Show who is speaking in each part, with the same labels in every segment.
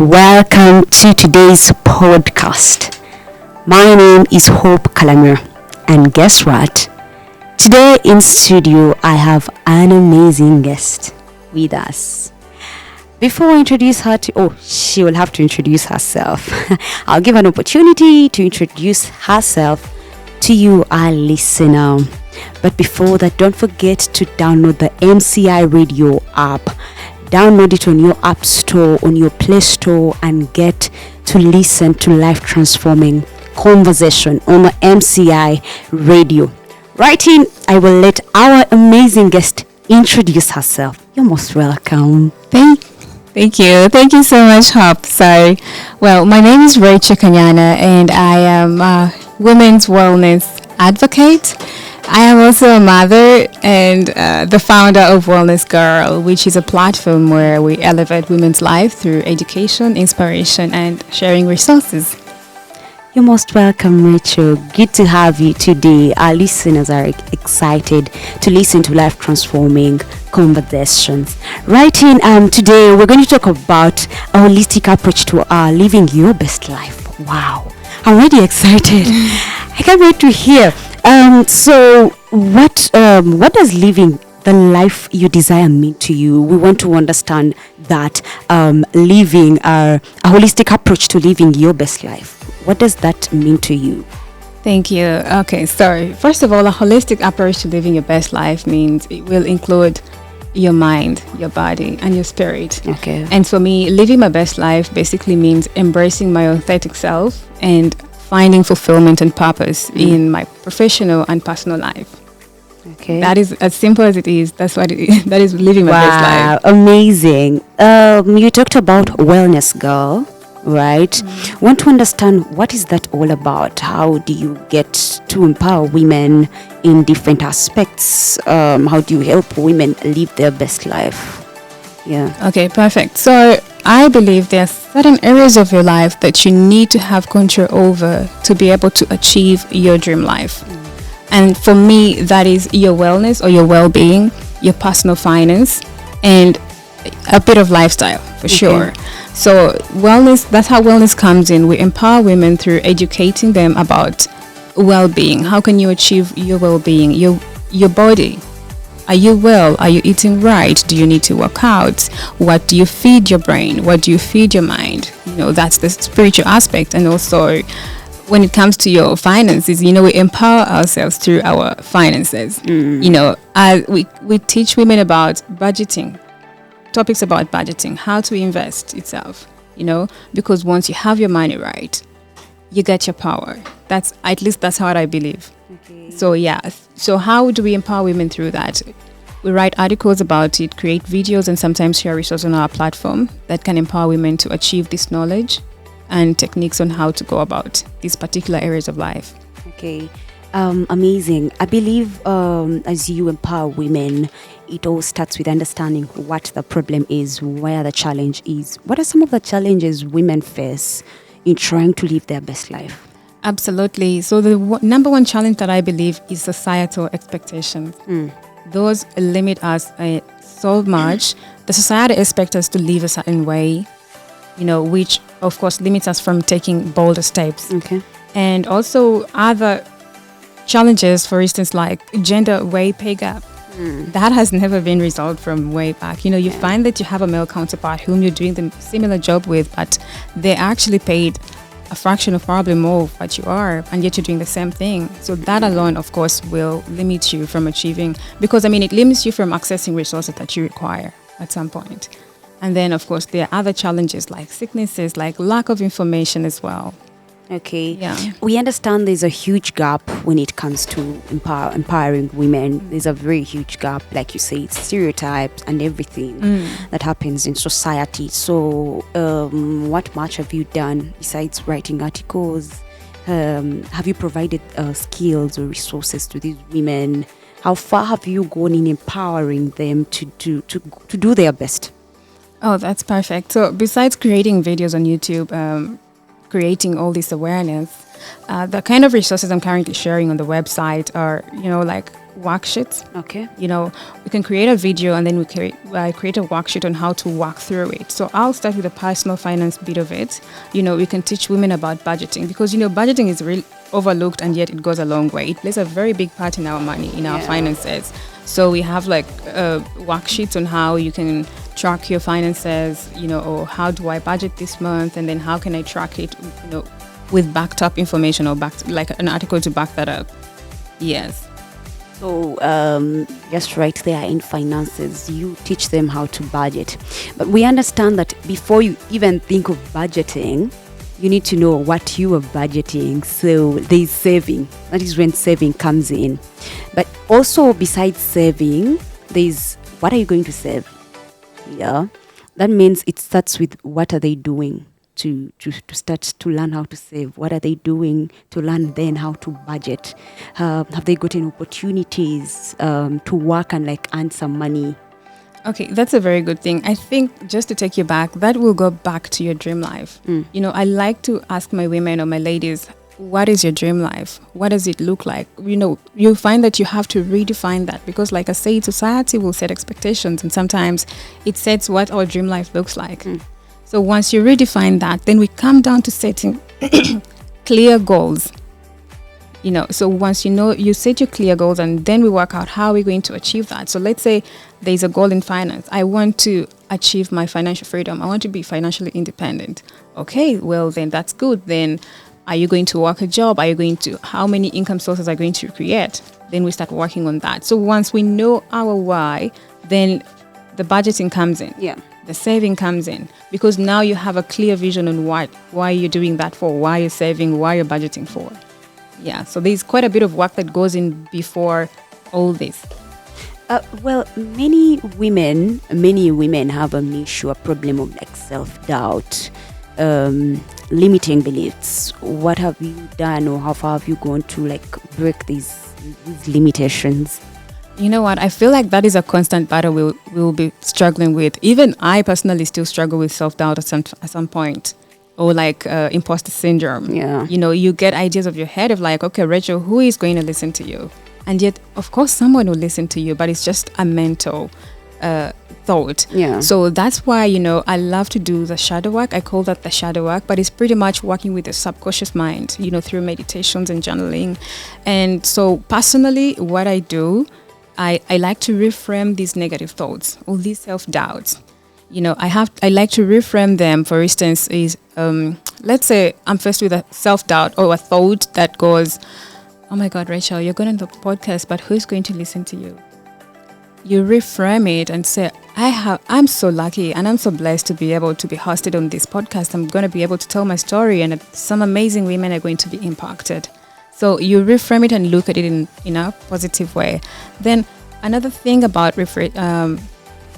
Speaker 1: welcome to today's podcast. My name is Hope and guess what? Today in studio I have an amazing guest with us. Before I introduce her she will have to introduce herself. I'll give an opportunity to introduce herself to you, our listener. But before that, don't forget to download the MCI Radio app. Download it on your app store, on your Play Store, and get to listen to life-transforming conversation on the MCI Radio. Right in, I will let our amazing guest introduce herself. You're most welcome.
Speaker 2: Thank you. Thank you so much, Hop. So, my name is Racheal Have, and I am a women's wellness advocate. I am also a mother and the founder of Wellness Girl, which is a platform where we elevate women's life through education, inspiration, and sharing resources.
Speaker 1: You're most welcome, Rachel. Good to have you today. Our listeners are excited to listen to life-transforming conversations. Right in, today we're going to talk about a holistic approach to living your best life. Wow, I'm really excited. I can't wait to hear. So what does living the life you desire mean to you? We want to understand that living a holistic approach to living your best life. What does that mean to you?
Speaker 2: Thank you. Okay, so first of all, a holistic approach to living your best life means it will include your mind, your body, and your spirit.
Speaker 1: Okay.
Speaker 2: And for me, living my best life basically means embracing my authentic self and finding fulfillment and purpose in my professional and personal life.
Speaker 1: Okay.
Speaker 2: That is as simple as it is. That's what it is. That is living my best life.
Speaker 1: Amazing. You talked about Wellness Girl, right? Want to understand what is that all about? How do you get to empower women in different aspects? How do you help women live their best life? Yeah.
Speaker 2: Okay, perfect. So I believe there are certain areas of your life that you need to have control over to be able to achieve your dream life. And for me, that is your wellness or your well-being, your personal finance, and a bit of lifestyle for sure. So wellness, that's how wellness comes in. We empower women through educating them about well-being. How can you achieve your well-being, your body? Are you well? Are you eating right? Do you need to work out? What do you feed your brain? What do you feed your mind? That's the spiritual aspect. And also when it comes to your finances, we empower ourselves through our finances. We teach women about budgeting, topics about budgeting, how to invest itself, because once you have your money right, you get your power. That's how I believe.
Speaker 1: Okay.
Speaker 2: So how do we empower women through that? We write articles about it, create videos, and sometimes share resources on our platform that can empower women to achieve this knowledge and techniques on how to go about these particular areas of life.
Speaker 1: Okay. Amazing. I believe as you empower women, it all starts with understanding what the problem is, where the challenge is. What are some of the challenges women face in trying to live their best life?
Speaker 2: Absolutely. So the number one challenge that I believe is societal expectations. Those limit us so much. The society expects us to live a certain way, which of course limits us from taking bolder steps.
Speaker 1: Okay.
Speaker 2: And also other challenges, for instance, like gender pay gap. That has never been resolved from way back. You find that you have a male counterpart whom you're doing the similar job with, but they're actually paid a fraction of probably more of what you are, and yet you're doing the same thing. So that alone, of course, will limit you from achieving, because it limits you from accessing resources that you require at some point. And then, of course, there are other challenges like sicknesses, like lack of information as well.
Speaker 1: Okay.
Speaker 2: Yeah.
Speaker 1: We understand there's a huge gap when it comes to empowering women. There's a very huge gap, like you say, stereotypes and everything that happens in society. So what much have you done besides writing articles? Have you provided skills or resources to these women? How far have you gone in empowering them to do their best?
Speaker 2: Oh, that's perfect. So besides creating videos on YouTube, creating all this awareness, the kind of resources I'm currently sharing on the website are, like worksheets.
Speaker 1: Okay.
Speaker 2: We can create a video and then I create a worksheet on how to walk through it. So I'll start with the personal finance bit of it. We can teach women about budgeting because, budgeting is really overlooked and yet it goes a long way. It plays a very big part in our money, in our finances. So we have like worksheets on how you can track your finances, or how do I budget this month, and then how can I track it, with backed up information or like an article to back that up. Yes.
Speaker 1: So just right there in finances, you teach them how to budget. But we understand that before you even think of budgeting, you need to know what you are budgeting. So there's saving. That is when saving comes in. But also besides saving, there's what are you going to save? Yeah. That means it starts with what are they doing to start to learn how to save? What are they doing to learn then how to budget? Have they gotten opportunities to work and like earn some money?
Speaker 2: Okay, that's a very good thing. I think just to take you back, that will go back to your dream life. I like to ask my women or my ladies, what is your dream life? What does it look like? You'll find that you have to redefine that because like I said, society will set expectations and sometimes it sets what our dream life looks like. So once you redefine that, then we come down to setting clear goals. So once you set your clear goals and then we work out how we're going to achieve that. So let's say there's a goal in finance. I want to achieve my financial freedom. I want to be financially independent. Okay, well then that's good. Then are you going to work a job? How many income sources are you going to create? Then we start working on that. So once we know our why, then the budgeting comes in.
Speaker 1: Yeah.
Speaker 2: The saving comes in because now you have a clear vision on why you're doing that for, why you're saving, why you're budgeting for. Yeah, so there's quite a bit of work that goes in before all this.
Speaker 1: Well, many women have an issue, a problem of like self-doubt, limiting beliefs. What have you done or how far have you gone to like break these limitations?
Speaker 2: You know what? I feel like that is a constant battle we'll be struggling with. Even I personally still struggle with self-doubt at some point. Or like imposter syndrome.
Speaker 1: Yeah.
Speaker 2: You get ideas of your head of like, okay, Rachel, who is going to listen to you? And yet, of course, someone will listen to you, but it's just a mental thought.
Speaker 1: Yeah.
Speaker 2: So that's why, I love to do the shadow work. I call that the shadow work, but it's pretty much working with the subconscious mind, through meditations and journaling. And so personally, what I do, I like to reframe these negative thoughts or these self-doubts. I like to reframe them. For instance, is let's say I'm faced with a self-doubt or a thought that goes, oh my God, Rachel, you're going to the podcast, but who's going to listen to you? You reframe it and say, I'm so lucky and I'm so blessed to be able to be hosted on this podcast. I'm going to be able to tell my story and some amazing women are going to be impacted. So you reframe it and look at it in a positive way. Then another thing about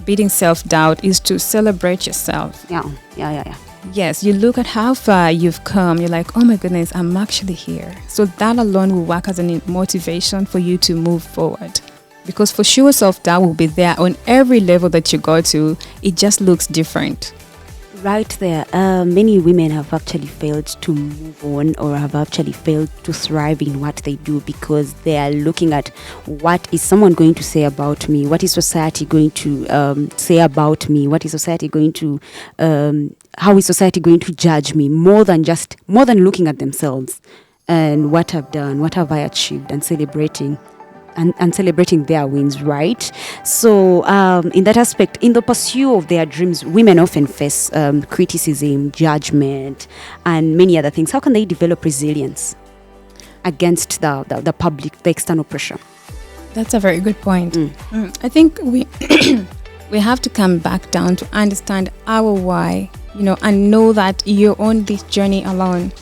Speaker 2: beating self-doubt is to celebrate yourself.
Speaker 1: Yeah.
Speaker 2: Yes, you look at how far you've come. You're like, oh my goodness, I'm actually here. So that alone will work as a motivation for you to move forward. Because for sure, self-doubt will be there on every level that you go to. It just looks different.
Speaker 1: Right there, many women have actually failed to move on or have actually failed to thrive in what they do because they are looking at what is someone going to say about me? What is society going to say about me? What is society going to, how is society going to judge me? More than looking at themselves and what I've done, what have I achieved and celebrating. And celebrating their wins, right? So in that aspect, in the pursuit of their dreams, women often face criticism, judgment, and many other things. How can they develop resilience against the public, the external pressure?
Speaker 2: That's a very good point. I think we we have to come back down to understand our why, and know that you're on this journey alone.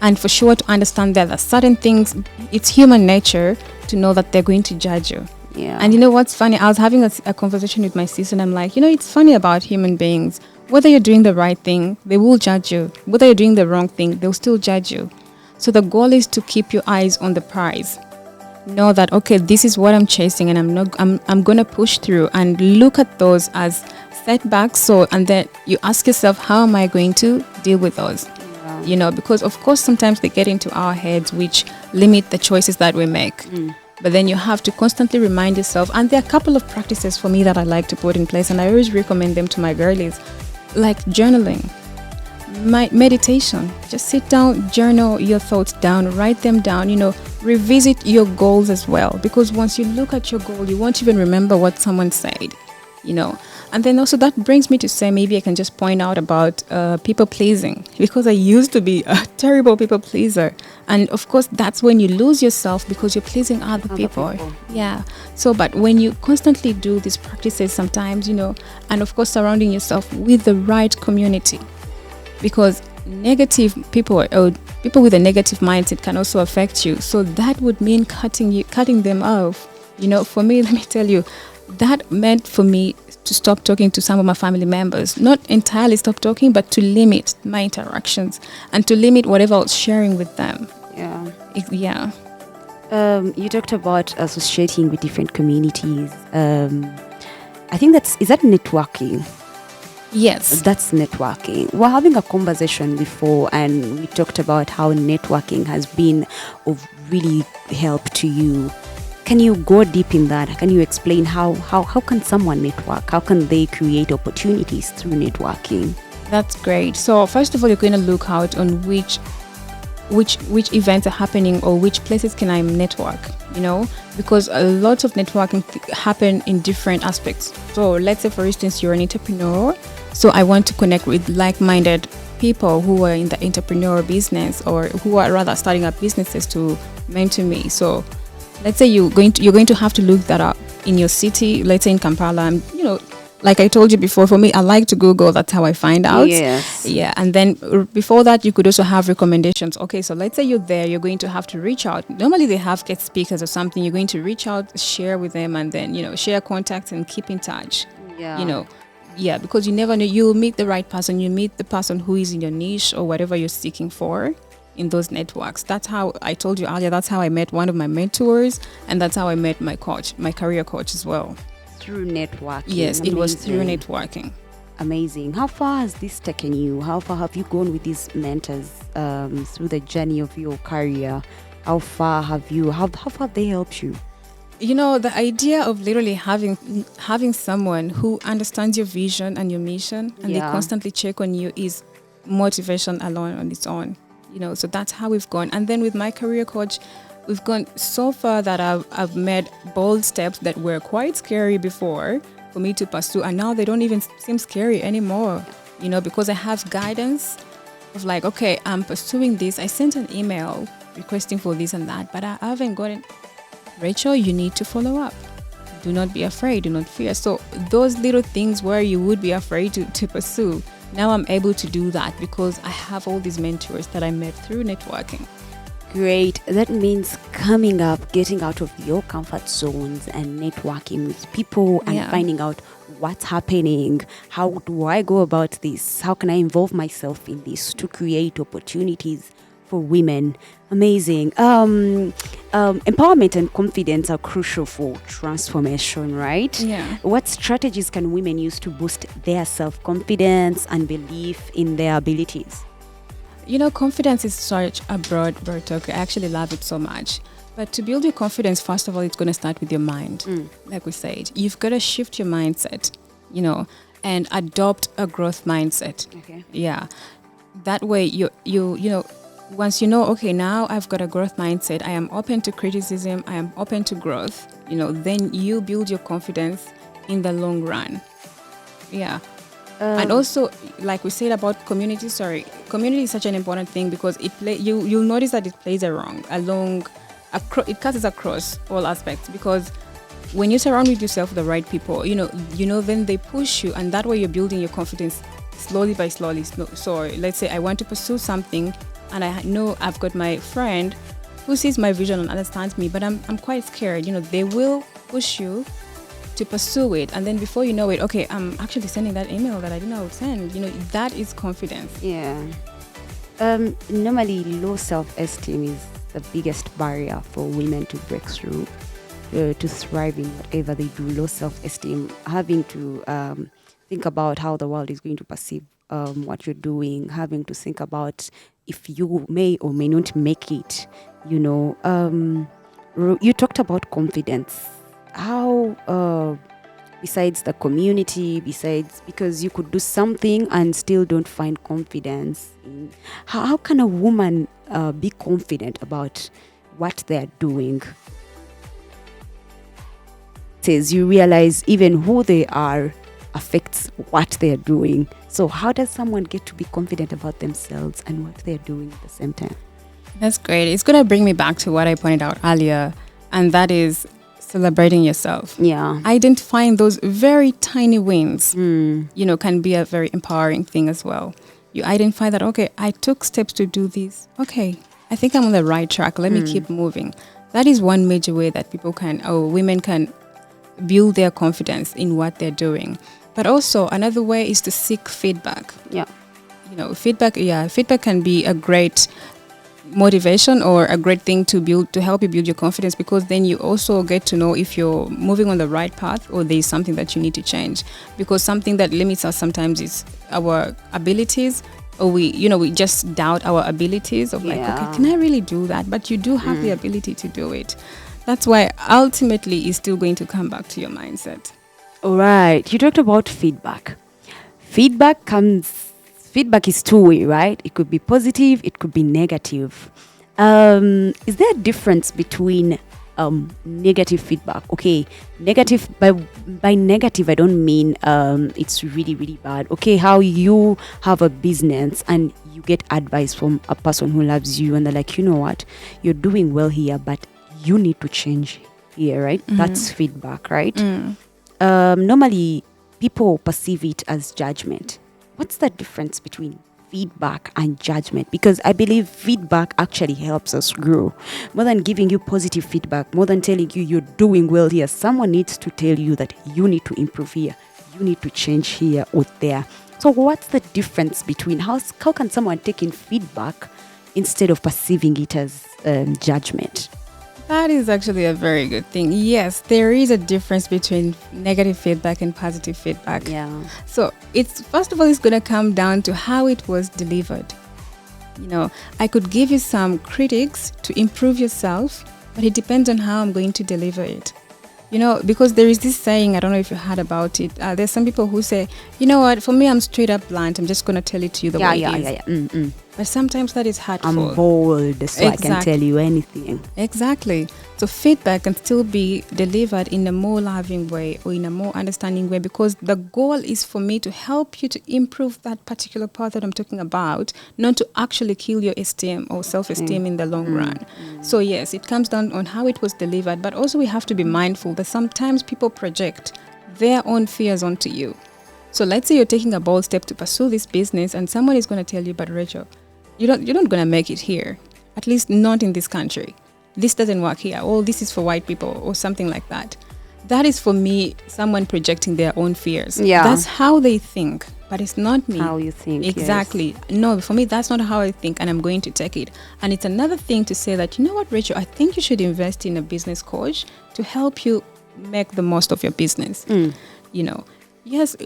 Speaker 2: And for sure to understand that there are certain things, it's human nature to know that they're going to judge you.
Speaker 1: Yeah.
Speaker 2: And you know what's funny? I was having a conversation with my sister and I'm like, it's funny about human beings. Whether you're doing the right thing, they will judge you. Whether you're doing the wrong thing, they'll still judge you. So the goal is to keep your eyes on the prize. Know that, okay, this is what I'm chasing and I'm going to push through and look at those as setbacks. And then you ask yourself, how am I going to deal with those? Because of course sometimes they get into our heads, which limit the choices that we make. But then you have to constantly remind yourself. And there are a couple of practices for me that I like to put in place, and I always recommend them to my girlies, like journaling, meditation. Just sit down, journal your thoughts down, write them down, revisit your goals as well. Because once you look at your goal, you won't even remember what someone said, And then also that brings me to say, maybe I can just point out about people pleasing, because I used to be a terrible people pleaser. And of course, that's when you lose yourself because you're pleasing other people. Yeah. So, but when you constantly do these practices sometimes, and of course, surrounding yourself with the right community, because negative people or people with a negative mindset can also affect you. So that would mean cutting them off. For me, let me tell you, that meant for me to stop talking to some of my family members. Not entirely stop talking, but to limit my interactions and to limit whatever I was sharing with them.
Speaker 1: Yeah. You talked about associating with different communities. I think is that networking?
Speaker 2: Yes.
Speaker 1: That's networking. We're having a conversation before, and we talked about how networking has been of really help to you. Can you go deep in that? Can you explain how can someone network? How can they create opportunities through networking?
Speaker 2: That's great. So first of all, you're going to look out on which events are happening or which places can I network, because a lot of networking happen in different aspects. So let's say, for instance, you're an entrepreneur. So I want to connect with like-minded people who are in the entrepreneur business, or who are rather starting up businesses to mentor me. So let's say you're going to have to look that up in your city. Let's say in Kampala, and like I told you before, for me, I like to Google. That's how I find out.
Speaker 1: Yes.
Speaker 2: Yeah. And then before that, you could also have recommendations. Okay, so let's say you're there, you're going to have to reach out. Normally they have guest speakers or something. You're going to reach out, share with them, and then, share contacts and keep in touch.
Speaker 1: Yeah.
Speaker 2: Because you never know. You'll meet the right person. You meet the person who is in your niche or whatever you're seeking for in those networks. That's how I told you earlier. That's how I met one of my mentors, and that's how I met my coach, my career coach as well.
Speaker 1: Through networking.
Speaker 2: Yes, Amazing. It was through networking.
Speaker 1: Amazing. How far has this taken you? How far have you gone with these mentors through the journey of your career? How far have they helped you?
Speaker 2: The idea of literally having someone who understands your vision and your mission, and they constantly check on you, is motivation alone on its own. So that's how we've gone. And then with my career coach, we've gone so far that I've made bold steps that were quite scary before for me to pursue, and now they don't even seem scary anymore, because I have guidance of like, okay, I'm pursuing this. I sent an email requesting for this and that, but I haven't gotten. Rachel, you need to follow up. Do not be afraid. Do not fear. So those little things where you would be afraid to pursue, now I'm able to do that because I have all these mentors that I met through networking.
Speaker 1: Great. That means coming up, getting out of your comfort zones and networking with people and finding out what's happening. How do I go about this? How can I involve myself in this to create opportunities for women? Amazing. Empowerment and confidence are crucial for transformation, right?
Speaker 2: Yeah.
Speaker 1: What strategies can women use to boost their self-confidence and belief in their abilities?
Speaker 2: Confidence is such a broad topic. I actually love it so much. But to build your confidence, first of all, it's going to start with your mind. Like we said, you've got to shift your mindset, and adopt a growth mindset.
Speaker 1: Okay.
Speaker 2: Yeah. That way, you once okay, now I've got a growth mindset, I am open to criticism, I am open to growth, then you build your confidence in the long run. Yeah. And also, like we said about community is such an important thing because you'll notice that it plays it cuts across all aspects, because when you surround yourself with the right people, then they push you, and that way you're building your confidence slowly by slowly. So let's say I want to pursue something, and I know I've got my friend who sees my vision and understands me, but I'm quite scared. They will push you to pursue it, and then before you know it, okay, I'm actually sending that email that I didn't know I would send. That is confidence.
Speaker 1: Yeah. Normally, low self-esteem is the biggest barrier for women to break through, to thrive in whatever they do. Low self-esteem, having to think about how the world is going to perceive what you're doing, having to think about if you may or may not make it. You talked about confidence. How besides the community, because you could do something and still don't find confidence. How can a woman be confident about what they're doing? Says you realize even who they are affects what they're doing. So how does someone get to be confident about themselves and what they're doing at the same time?
Speaker 2: That's great. It's going to bring me back to what I pointed out earlier, and that is celebrating yourself.
Speaker 1: Yeah.
Speaker 2: Identifying those very tiny wins, can be a very empowering thing as well. You identify that, okay, I took steps to do this. Okay, I think I'm on the right track. Let me keep moving. That is one major way that women can build their confidence in what they're doing. But also another way is to seek feedback.
Speaker 1: Yeah.
Speaker 2: Feedback can be a great motivation or a great thing to help you build your confidence, because then you also get to know if you're moving on the right path or there's something that you need to change, because something that limits us sometimes is our abilities, or we just doubt our abilities of okay, can I really do that? But you do have the ability to do it. That's why ultimately it's still going to come back to your mindset.
Speaker 1: All right. You talked about feedback. Feedback is two-way, right? It could be positive, it could be negative. Is there a difference between negative feedback? Okay, negative, by negative, I don't mean it's really, really bad. Okay, how you have a business and you get advice from a person who loves you and they're like, you know what, you're doing well here, but you need to change here, right? That's feedback, right? Normally, people perceive it as judgment. What's the difference between feedback and judgment? Because I believe feedback actually helps us grow. More than giving you positive feedback, more than telling you you're doing well here, someone needs to tell you that you need to improve here, you need to change here or there. So what's the difference between how can someone take in feedback instead of perceiving it as judgment?
Speaker 2: That is actually a very good thing. Yes, there is a difference between negative feedback and positive feedback.
Speaker 1: Yeah.
Speaker 2: So it's going to come down to how it was delivered. I could give you some critiques to improve yourself, but it depends on how I'm going to deliver it. Because there is this saying, I don't know if you heard about it. There's some people who say, you know what, for me, I'm straight up blunt. I'm just going to tell it to you the way it is.
Speaker 1: Yeah.
Speaker 2: But sometimes that is hurtful.
Speaker 1: I'm bold, so I can tell you anything.
Speaker 2: Exactly. So feedback can still be delivered in a more loving way or in a more understanding way, because the goal is for me to help you to improve that particular part that I'm talking about, not to actually kill your esteem or self-esteem in the long run. So yes, it comes down on how it was delivered, but also we have to be mindful that sometimes people project their own fears onto you. So let's say you're taking a bold step to pursue this business and someone is going to tell you, but Rachel, you're not going to make it here, at least not in this country. This doesn't work here. Oh, this is for white people or something like that. That is for me, someone projecting their own fears.
Speaker 1: Yeah.
Speaker 2: That's how they think, but it's not me.
Speaker 1: How you think.
Speaker 2: Exactly.
Speaker 1: Yes.
Speaker 2: No, for me, that's not how I think, and I'm going to take it. And it's another thing to say that, you know what, Rachel, I think you should invest in a business coach to help you make the most of your business. Yes,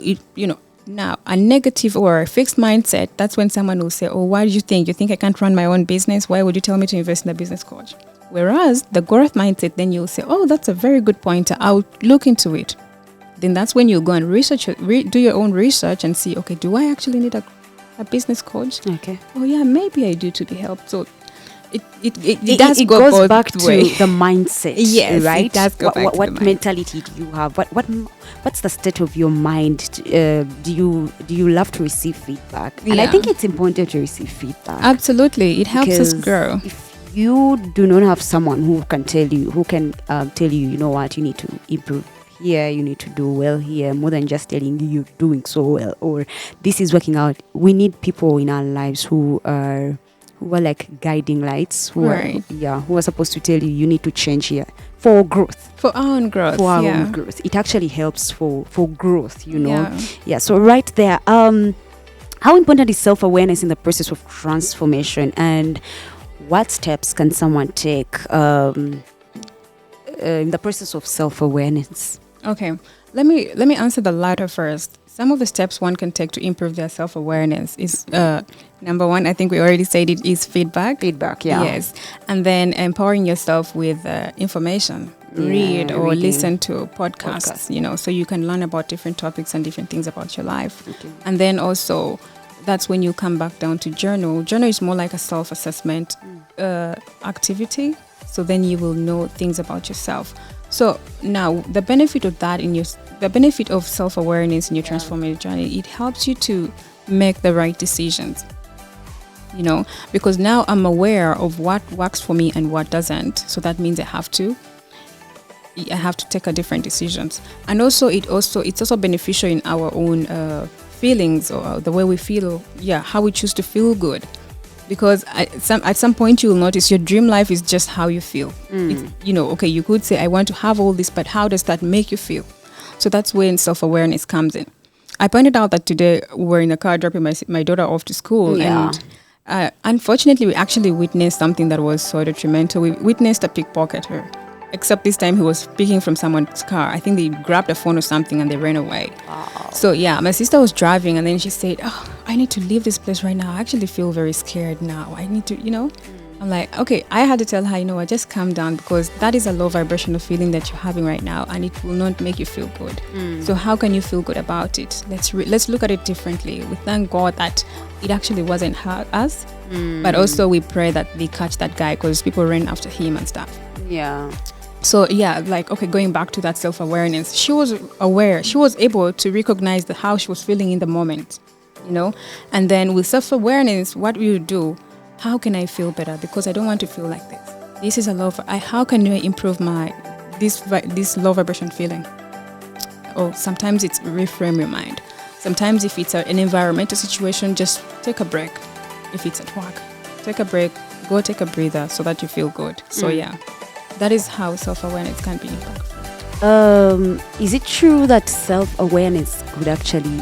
Speaker 2: now a negative or a fixed mindset, that's when someone will say, oh, why do you think? You think I can't run my own business? Why would you tell me to invest in a business coach? Whereas the growth mindset, then you'll say, oh, that's a very good point. I'll look into it. Then that's when you go and research, do your own research and see, okay, do I actually need a business coach?
Speaker 1: Okay.
Speaker 2: Oh, yeah, maybe I do to be helped. So it does
Speaker 1: it
Speaker 2: go
Speaker 1: goes back
Speaker 2: way.
Speaker 1: to the mindset.
Speaker 2: Yes,
Speaker 1: right?
Speaker 2: It does go back to
Speaker 1: what
Speaker 2: the
Speaker 1: mentality do you have? What's the state of your mind? Do you love to receive feedback? And I think it's important to receive feedback.
Speaker 2: Absolutely, it helps us grow.
Speaker 1: If you do not have someone who can tell you, you know what, you need to improve here, you need to do well here, more than just telling you you're doing so well or this is working out. We need people in our lives who are like guiding lights, who are supposed to tell you need to change here for growth,
Speaker 2: for our own growth.
Speaker 1: Own growth. It actually helps for growth, so right there, how important is self-awareness in the process of transformation, and what steps can someone take in the process of self-awareness?
Speaker 2: Okay, let me answer the latter first. some of the steps one can take to improve their self-awareness is number one, I think we already said it, is feedback.
Speaker 1: Feedback, yeah.
Speaker 2: Yes. And then empowering yourself with information. Read or
Speaker 1: reading.
Speaker 2: Listen to podcasts, so you can learn about different topics and different things about your life.
Speaker 1: Okay.
Speaker 2: And then also, that's when you come back down to journal. Journal is more like a self-assessment activity. So then you will know things about yourself. So now the benefit of that the benefit of self-awareness in your transformative journey, it helps you to make the right decisions. Because now I'm aware of what works for me and what doesn't. So that means I have to take a different decisions. And also it's also beneficial in our own feelings, or the way we feel, how we choose to feel good. Because at some point you will notice your dream life is just how you feel. Okay, you could say I want to have all this, but how does that make you feel? So that's when self-awareness comes in. I pointed out that today we were in a car dropping my daughter off to school, and unfortunately we actually witnessed something that was so detrimental. We witnessed a pickpocketer. Except this time he was speaking from someone's car. I think they grabbed a phone or something and they ran away. Wow. So my sister was driving and then she said, I need to leave this place right now. I actually feel very scared now. I need to, I'm like, okay, I had to tell her, just calm down, because that is a low vibrational feeling that you're having right now and it will not make you feel good. So how can you feel good about it? Let's look at it differently. We thank God that it actually wasn't hurt us, but also we pray that they catch that guy, because people ran after him and stuff.
Speaker 1: Yeah.
Speaker 2: So going back to that self-awareness, she was aware. She was able to recognize how she was feeling in the moment, And then with self-awareness, what we would do, how can I feel better? Because I don't want to feel like this. This is a low. How can I improve this low vibration feeling? Or sometimes it's reframe your mind. Sometimes if it's an environmental situation, just take a break. If it's at work, take a break. Go take a breather so that you feel good. So that is how self-awareness can be impactful.
Speaker 1: Is it true that self-awareness could actually,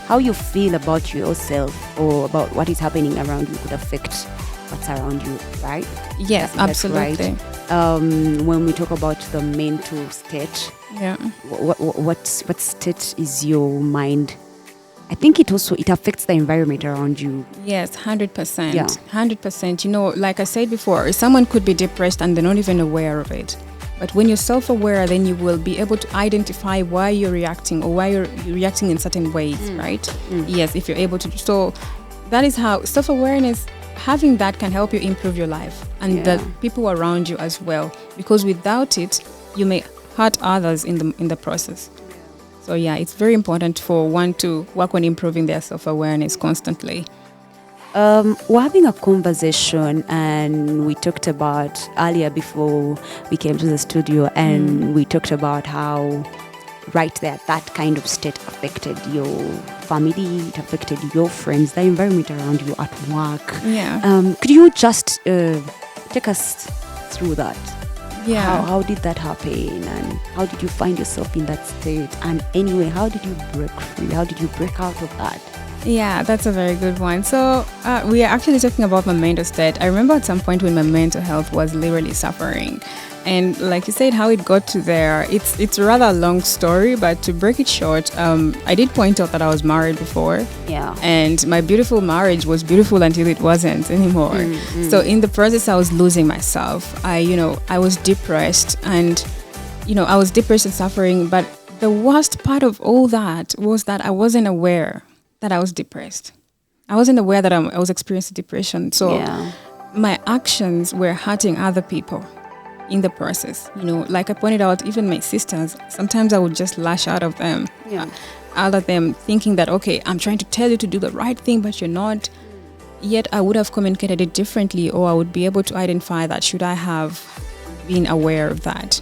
Speaker 1: how you feel about yourself or about what is happening around you could affect what's around you, right?
Speaker 2: Yes, absolutely.
Speaker 1: Right. When we talk about the mental state, what state is your mind? I think it affects the environment around you.
Speaker 2: Yes, 100%.
Speaker 1: Yeah.
Speaker 2: 100%. Like I said before, someone could be depressed and they're not even aware of it. But when you're self-aware, then you will be able to identify why you're reacting or why you're reacting in certain ways, right? Yes, if you're able to. So that is how self-awareness, having that can help you improve your life and the people around you as well. Because without it, you may hurt others in the process. So it's very important for one to work on improving their self-awareness constantly.
Speaker 1: We're having a conversation, and we talked about earlier before we came to the studio, and we talked about how right there that kind of state affected your family, it affected your friends, the environment around you at work. Could you just take us through that? How did that happen, and how did you find yourself in that state? And anyway, how did you break free? How did you break out of that?
Speaker 2: Yeah, that's a very good one. So we are actually talking about my mental state. I remember at some point when my mental health was literally suffering. And like you said, how it got to there, it's a rather long story, but to break it short, I did point out that I was married before.
Speaker 1: Yeah.
Speaker 2: And my beautiful marriage was beautiful until it wasn't anymore. So in the process, I was losing myself. I was depressed, and, I was depressed and suffering. But the worst part of all that was that I wasn't aware that I was depressed. I wasn't aware that I was experiencing depression. So my actions were hurting other people in the process. Like I pointed out, even my sisters, sometimes I would just lash out of them. Out of them, thinking that, okay, I'm trying to tell you to do the right thing, but you're not. Yet I would have communicated it differently, or I would be able to identify that should I have been aware of that.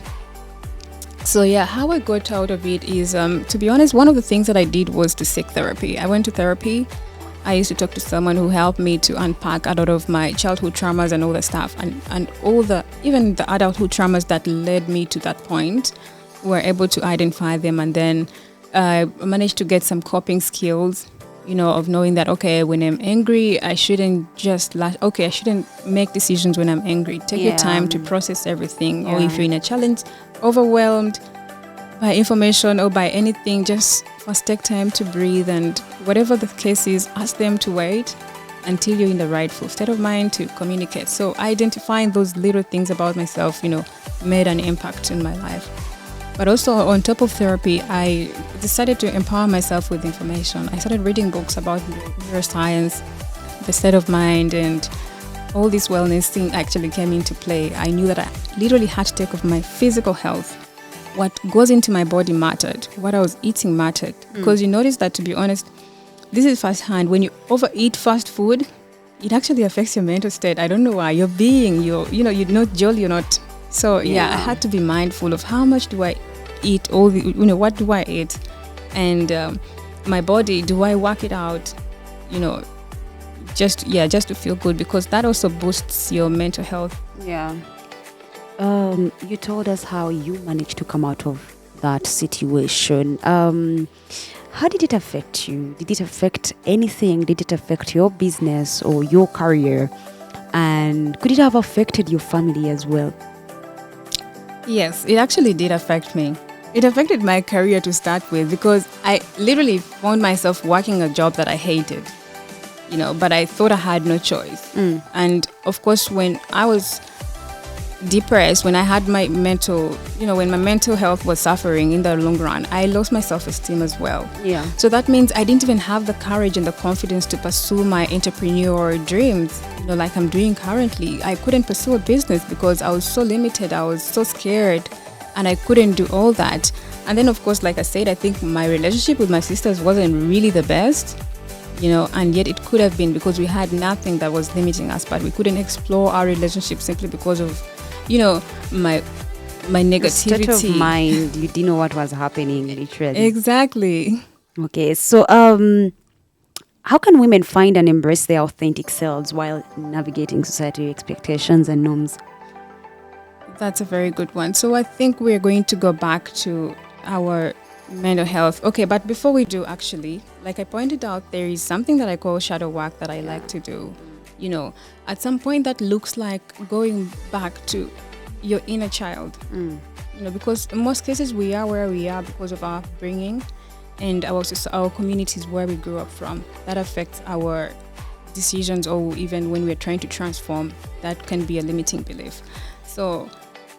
Speaker 2: So how I got out of it is, to be honest, one of the things that I did was to seek therapy. I went to therapy. I used to talk to someone who helped me to unpack a lot of my childhood traumas and all the stuff, and all even the adulthood traumas that led me to that point. Were able to identify them, and then I managed to get some coping skills, of knowing that, okay, when I'm angry, I shouldn't just I shouldn't make decisions when I'm angry. Take your time to process everything. Or if you're in a challenge, overwhelmed, by information or by anything, just first take time to breathe, and whatever the case is, ask them to wait until you're in the rightful state of mind to communicate. So identifying those little things about myself, made an impact in my life. But also on top of therapy, I decided to empower myself with information. I started reading books about neuroscience, the state of mind, and all this wellness thing actually came into play. I knew that I literally had to take care of my physical health. What goes into my body mattered. What I was eating mattered. Because you notice that, to be honest, this is firsthand. When you overeat fast food, it actually affects your mental state. I don't know why. You're not jolly, you're not. So I had to be mindful of how much do I eat, what do I eat? And my body, do I work it out? Just to feel good, because that also boosts your mental health.
Speaker 1: Yeah. You told us how you managed to come out of that situation. How did it affect you? Did it affect anything? Did it affect your business or your career? And could it have affected your family as well?
Speaker 2: Yes, it actually did affect me. It affected my career to start with, because I literally found myself working a job that I hated, but I thought I had no choice. And of course, when I was depressed, when I had my when my mental health was suffering in the long run, I lost my self-esteem as well.
Speaker 1: Yeah.
Speaker 2: So that means I didn't even have the courage and the confidence to pursue my entrepreneur dreams, like I'm doing currently. I couldn't pursue a business because I was so limited. I was so scared, and I couldn't do all that. And then, of course, like I said, I think my relationship with my sisters wasn't really the best, and yet it could have been, because we had nothing that was limiting us, but we couldn't explore our relationship simply because of my negativity.
Speaker 1: State of mind, you didn't know what was happening, literally.
Speaker 2: Exactly.
Speaker 1: Okay, so how can women find and embrace their authentic selves while navigating society expectations and norms?
Speaker 2: That's a very good one. So I think we're going to go back to our mental health. Okay, but before we do, actually, like I pointed out, there is something that I call shadow work that I like to do. At some point that looks like going back to your inner child. Because in most cases we are where we are because of our upbringing and our communities where we grew up from. That affects our decisions, or even when we're trying to transform, that can be a limiting belief. So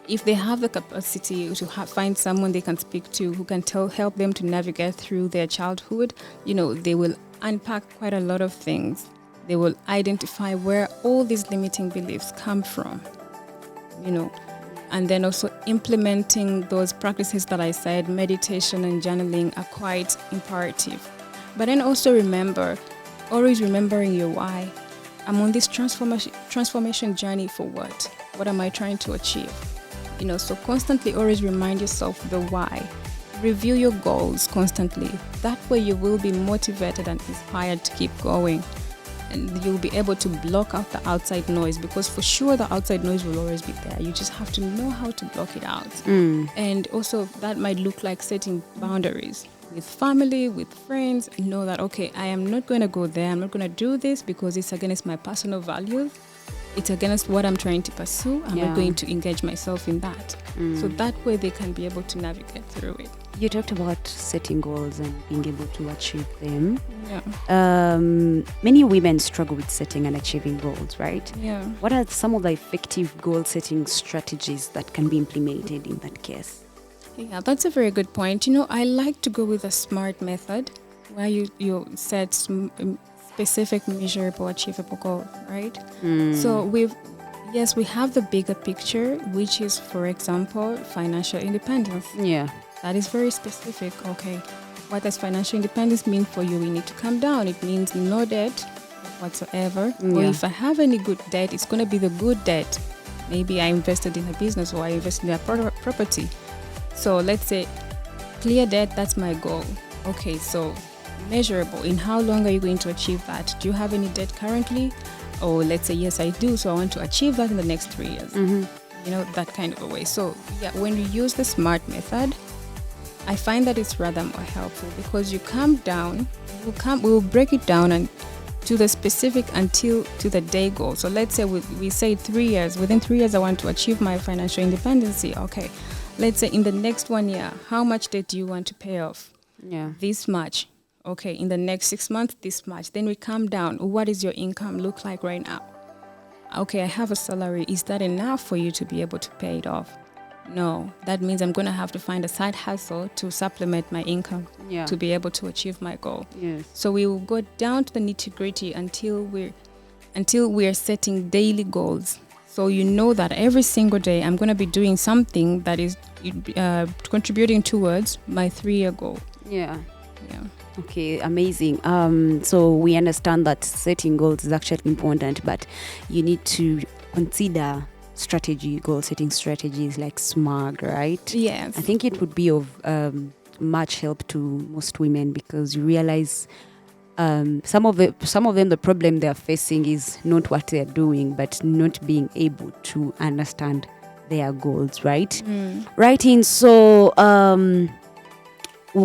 Speaker 2: if they have the capacity to find someone they can speak to who can help them to navigate through their childhood, they will unpack quite a lot of things. They will identify where all these limiting beliefs come from, and then also implementing those practices that I said, meditation and journaling, are quite imperative. But then also always remembering your why. I'm on this transformation journey for what? What am I trying to achieve? So constantly always remind yourself the why. Review your goals constantly. That way you will be motivated and inspired to keep going. And you'll be able to block out the outside noise, because for sure the outside noise will always be there. You just have to know how to block it out. And also that might look like setting boundaries with family, with friends. Know that, okay, I am not going to go there. I'm not going to do this because it's against my personal values. It's against what I'm trying to pursue. I'm not going to engage myself in that. So that way they can be able to navigate through it.
Speaker 1: You talked about setting goals and being able to achieve them.
Speaker 2: Yeah.
Speaker 1: Many women struggle with setting and achieving goals, right?
Speaker 2: Yeah.
Speaker 1: What are some of the effective goal-setting strategies that can be implemented in that case?
Speaker 2: Yeah, that's a very good point. I like to go with a SMART method, where you set specific, measurable, achievable goals, right? So we have the bigger picture, which is, for example, financial independence.
Speaker 1: Yeah.
Speaker 2: That is very specific. Okay, what does financial independence mean for you? We need to calm down. It means no debt whatsoever. Or if I have any good debt, it's going to be the good debt. Maybe I invested in a business, or I invested in a property. So let's say clear debt, that's my goal. Okay, so measurable. In how long are you going to achieve that? Do you have any debt currently? Or let's say, yes, I do. So I want to achieve that in the next 3 years. That kind of a way. So when you use the SMART method, I find that it's rather more helpful, because you calm down, we will break it down and to the specific until to the day goal. So let's say we say 3 years. Within 3 years, I want to achieve my financial independence. Okay, let's say in the next 1 year, how much debt do you want to pay off?
Speaker 1: Yeah.
Speaker 2: This much. Okay, in the next 6 months, this much. Then we come down. What does your income look like right now? Okay, I have a salary. Is that enough for you to be able to pay it off? No, that means I'm going to have to find a side hustle to supplement my income to be able to achieve my goal.
Speaker 1: Yes.
Speaker 2: So we will go down to the nitty-gritty until we're setting daily goals. So you know that every single day I'm going to be doing something that is contributing towards my 3-year goal.
Speaker 1: Yeah.
Speaker 2: Yeah.
Speaker 1: Okay, amazing. So we understand that setting goals is actually important, but you need to consider goal setting strategies like SMART, right?
Speaker 2: Yes.
Speaker 1: I think it would be of much help to most women, because you realize some of them, the problem they're facing is not what they're doing, but not being able to understand their goals, right? Right. In so